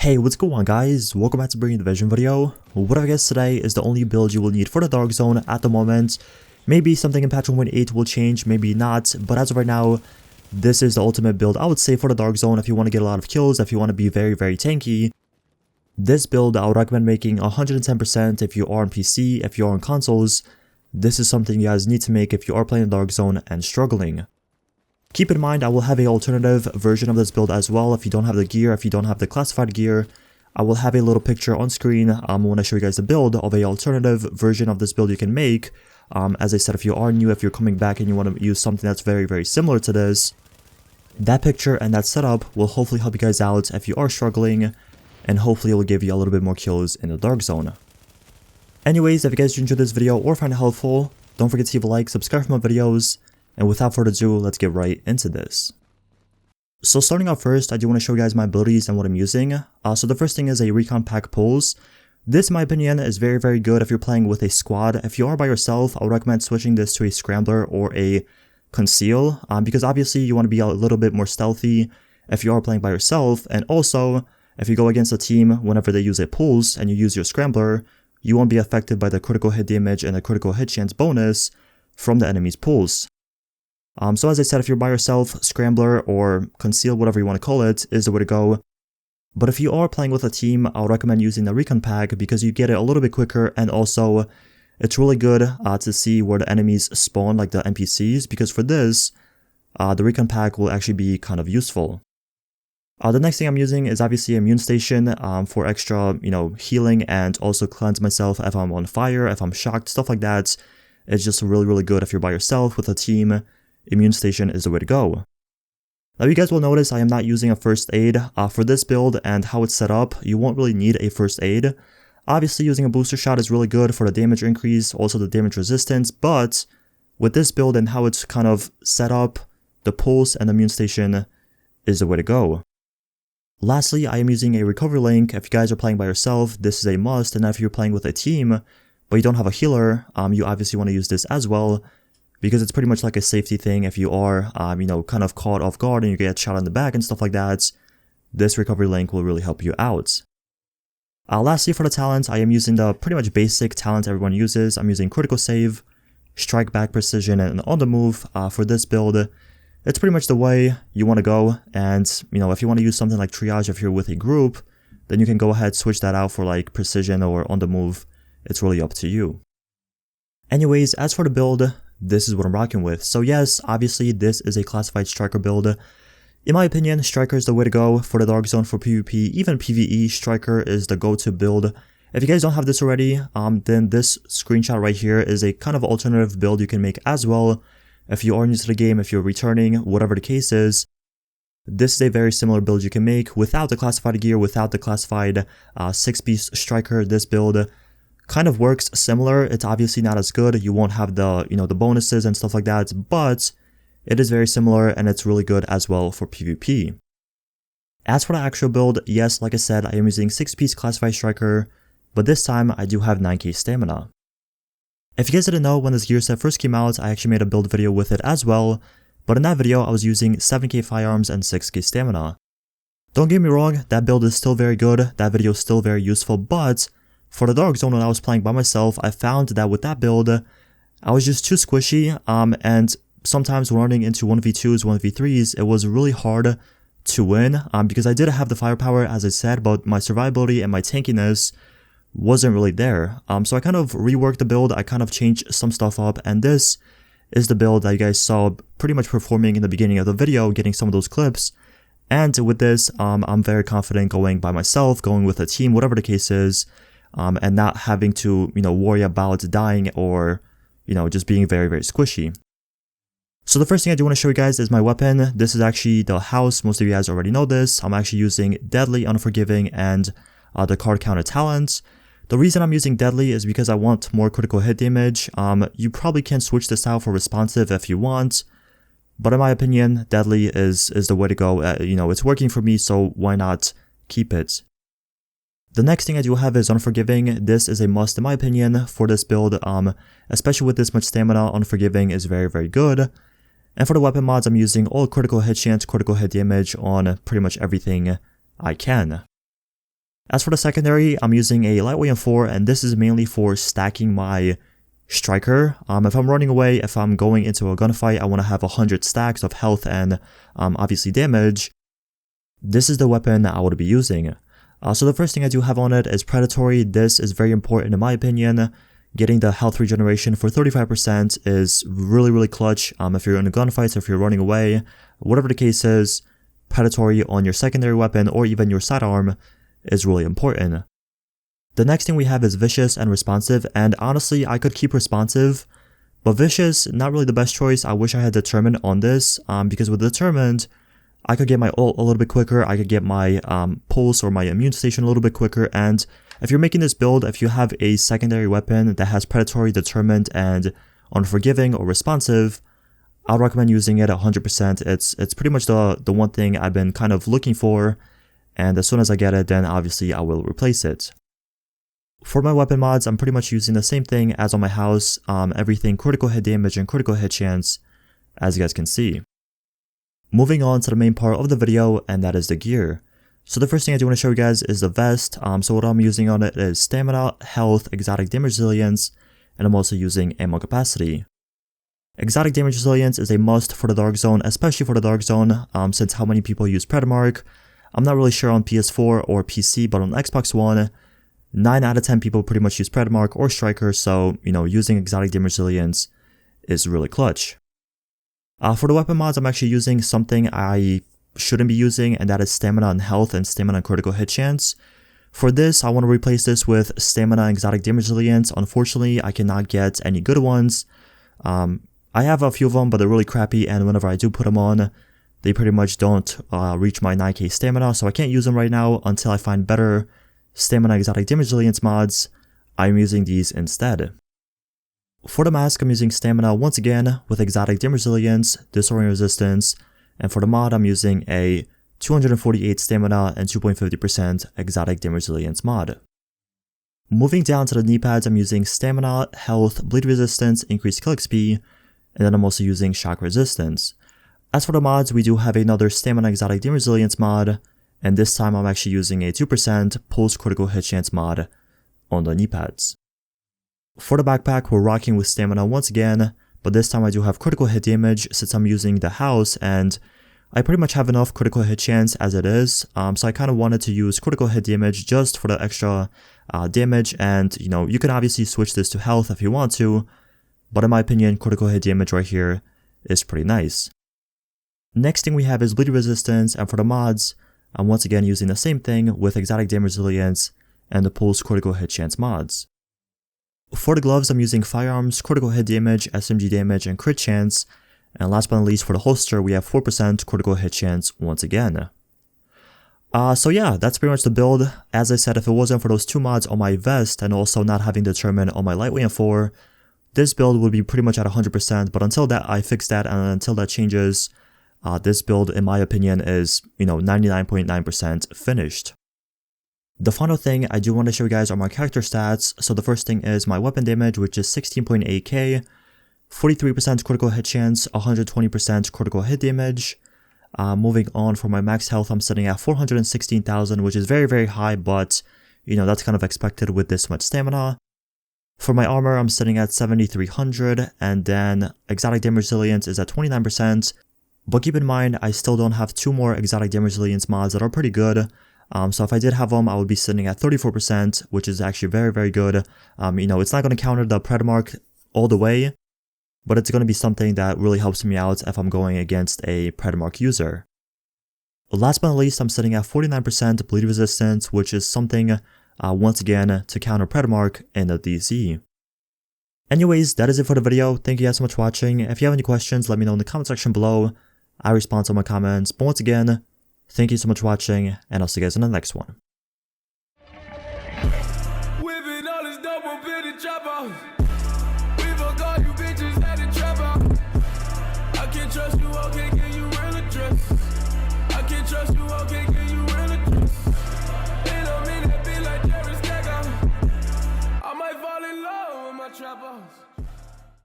Hey, what's going on guys? Welcome back to Bringing the Vision video. What I guess today is the only build you will need for the Dark Zone at the moment. Maybe something in patch 1.8 will change, maybe not, but as of right now, this is the ultimate build I would say for the Dark Zone if you want to get a lot of kills, if you want to be very tanky. This build I would recommend making 110% if you are on PC, if you are on consoles. This is something you guys need to make if you are playing the Dark Zone and struggling. Keep in mind, I will have an alternative version of this build as well. If you don't have the gear, if you don't have the classified gear, I will have a little picture on screen when I show you guys the build of an alternative version of this build you can make. As I said, if you are new, if you're coming back and you want to use something that's very similar to this, that picture and that setup will hopefully help you guys out if you are struggling, and hopefully it will give you a little bit more kills in the Dark Zone. Anyways, if you guys enjoyed this video or find it helpful, don't forget to leave a like, subscribe for more videos. And without further ado, let's get right into this. So starting out first, I do want to show you guys my abilities and what I'm using. So the first thing is a Recon Pack Pulse. This, in my opinion, is very good if you're playing with a squad. If you are by yourself, I would recommend switching this to a Scrambler or a Conceal, because obviously you want to be a little bit more stealthy if you are playing by yourself. And also, if you go against a team whenever they use a Pulse and you use your Scrambler, you won't be affected by the critical hit damage and the critical hit chance bonus from the enemy's Pulse. So as I said, if you're by yourself, Scrambler or Conceal, whatever you want to call it, is the way to go. But if you are playing with a team, I'll recommend using the Recon Pack because you get it a little bit quicker, and also it's really good to see where the enemies spawn, like the NPCs, because for this, the Recon Pack will actually be kind of useful. The next thing I'm using is obviously Immune Station for extra, healing and also cleanse myself if I'm on fire, if I'm shocked, stuff like that. It's just really good if you're by yourself. With a team, Immune Station is the way to go. Now you guys will notice I am not using a first aid. For this build and how it's set up, you won't really need a first aid. Obviously using a booster shot is really good for the damage increase, also the damage resistance, but with this build and how it's kind of set up, the Pulse and the Immune Station is the way to go. Lastly, I am using a recovery link. If you guys are playing by yourself, this is a must, and if you're playing with a team, but you don't have a healer, you obviously want to use this as well, because it's pretty much like a safety thing. If you are, kind of caught off guard and you get shot in the back and stuff like that, this recovery link will really help you out. Lastly, for the talent, I am using the pretty much basic talent everyone uses. I'm using Critical Save, Strike Back Precision, and On the Move. For this build, it's pretty much the way you want to go. And, if you want to use something like Triage if you're with a group, then you can go ahead, switch that out for like Precision or On the Move. It's really up to you. Anyways, as for the build, this is what I'm rocking with. So yes, obviously this is a classified Striker build. In my opinion, Striker is the way to go for the Dark Zone, for PvP, even PvE, Striker is the go-to build. If you guys don't have this already, then this screenshot right here is a kind of alternative build you can make as well. If you are new to the game, if you're returning, whatever the case is, this is a very similar build you can make without the classified gear, without the classified 6-piece Striker. This build kind of works similar. It's obviously not as good. You won't have the, the bonuses and stuff like that, but it is very similar and it's really good as well for PvP. As for the actual build, yes, like I said, I am using 6-piece classified Striker, but this time I do have 9k stamina. If you guys didn't know, when this gear set first came out, I actually made a build video with it as well, but in that video I was using 7k firearms and 6k stamina. Don't get me wrong, that build is still very good, that video is still very useful, but for the Dark Zone when I was playing by myself, I found that with that build, I was just too squishy, and sometimes running into 1v2s, 1v3s, it was really hard to win, because I did have the firepower, as I said, but my survivability and my tankiness wasn't really there. So I kind of reworked the build, I kind of changed some stuff up, and this is the build that you guys saw pretty much performing in the beginning of the video, getting some of those clips. And with this, I'm very confident going by myself, going with a team, whatever the case is, and not having to, worry about dying or, just being very squishy. So the first thing I do want to show you guys is my weapon. This is actually the house. Most of you guys already know this. I'm actually using Deadly, Unforgiving, and the card counter talents. The reason I'm using Deadly is because I want more critical hit damage. You probably can switch this out for responsive if you want, but in my opinion, Deadly is the way to go. It's working for me, so why not keep it? The next thing I do have is Unforgiving. This is a must in my opinion for this build, especially with this much stamina. Unforgiving is very good. And for the weapon mods, I'm using all critical hit chance, critical hit damage on pretty much everything I can. As for the secondary, I'm using a lightweight M4, and this is mainly for stacking my striker. If I'm running away, if I'm going into a gunfight, I want to have 100 stacks of health and obviously damage. This is the weapon I would be using. So the first thing I do have on it is Predatory. This is very important in my opinion. Getting the health regeneration for 35% is really clutch. If you're in a gunfight, if you're running away, whatever the case is, Predatory on your secondary weapon or even your sidearm is really important. The next thing we have is Vicious and Responsive, and honestly I could keep Responsive, but Vicious, not really the best choice. I wish I had Determined on this, because with Determined, I could get my ult a little bit quicker, I could get my pulse or my immune station a little bit quicker, and if you're making this build, if you have a secondary weapon that has Predatory, Determined, and Unforgiving or Responsive, I'd recommend using it 100%. It's pretty much the one thing I've been kind of looking for, and as soon as I get it, then obviously I will replace it. For my weapon mods, I'm pretty much using the same thing as on my house, everything critical hit damage and critical hit chance, as you guys can see. Moving on to the main part of the video, and that is the gear. So the first thing I do want to show you guys is the vest. So what I'm using on it is stamina, health, exotic damage resilience, and I'm also using ammo capacity. Exotic damage resilience is a must for the Dark Zone, especially for the Dark Zone, since how many people use Predamark. I'm not really sure on PS4 or PC, but on Xbox One, 9 out of 10 people pretty much use Predamark or Striker, so, using exotic damage resilience is really clutch. For the weapon mods, I'm actually using something I shouldn't be using, and that is stamina and health and stamina and critical hit chance. For this, I want to replace this with stamina and exotic damage resilience. Unfortunately, I cannot get any good ones. I have a few of them, but they're really crappy, and whenever I do put them on, they pretty much don't reach my 9k stamina, so I can't use them right now until I find better stamina exotic damage resilience mods. I'm using these instead. For the mask, I'm using stamina once again with exotic damage resilience, disorient resistance, and for the mod, I'm using a 248 stamina and 2.50% exotic damage resilience mod. Moving down to the knee pads, I'm using stamina, health, bleed resistance, increased kill XP, and then I'm also using shock resistance. As for the mods, we do have another stamina exotic damage resilience mod, and this time I'm actually using a 2% pulse critical hit chance mod on the knee pads. For the backpack, we're rocking with stamina once again, but this time I do have critical hit damage since I'm using the house, and I pretty much have enough critical hit chance as it is, so I kind of wanted to use critical hit damage just for the extra damage, and you can obviously switch this to health if you want to, but in my opinion, critical hit damage right here is pretty nice. Next thing we have is bleed resistance, and for the mods, I'm once again using the same thing with exotic damage resilience and the pulse critical hit chance mods. For the gloves, I'm using firearms, critical hit damage, SMG damage, and crit chance, and last but not least for the holster, we have 4% critical hit chance once again. So yeah, that's pretty much the build. As I said, if it wasn't for those two mods on my vest and also not having Determined on my lightweight M4, this build would be pretty much at 100%, but until that I fix that and until that changes, this build in my opinion is 99.9% finished. The final thing I do want to show you guys are my character stats. So the first thing is my weapon damage, which is 16.8k, 43% critical hit chance, 120% critical hit damage. Moving on, for my max health, I'm sitting at 416,000, which is very high, but that's kind of expected with this much stamina. For my armor, I'm sitting at 7,300, and then exotic damage resilience is at 29%. But keep in mind, I still don't have two more exotic damage resilience mods that are pretty good. So if I did have them, I would be sitting at 34%, which is actually very good. It's not going to counter the Predamark all the way, but it's going to be something that really helps me out if I'm going against a Predamark user. Last but not least, I'm sitting at 49% bleed resistance, which is something, once again, to counter Predamark in the DZ. Anyways, that is it for the video. Thank you guys so much for watching. If you have any questions, let me know in the comment section below. I respond to all my comments. But once again, thank you so much for watching, and I'll see you guys in the next one.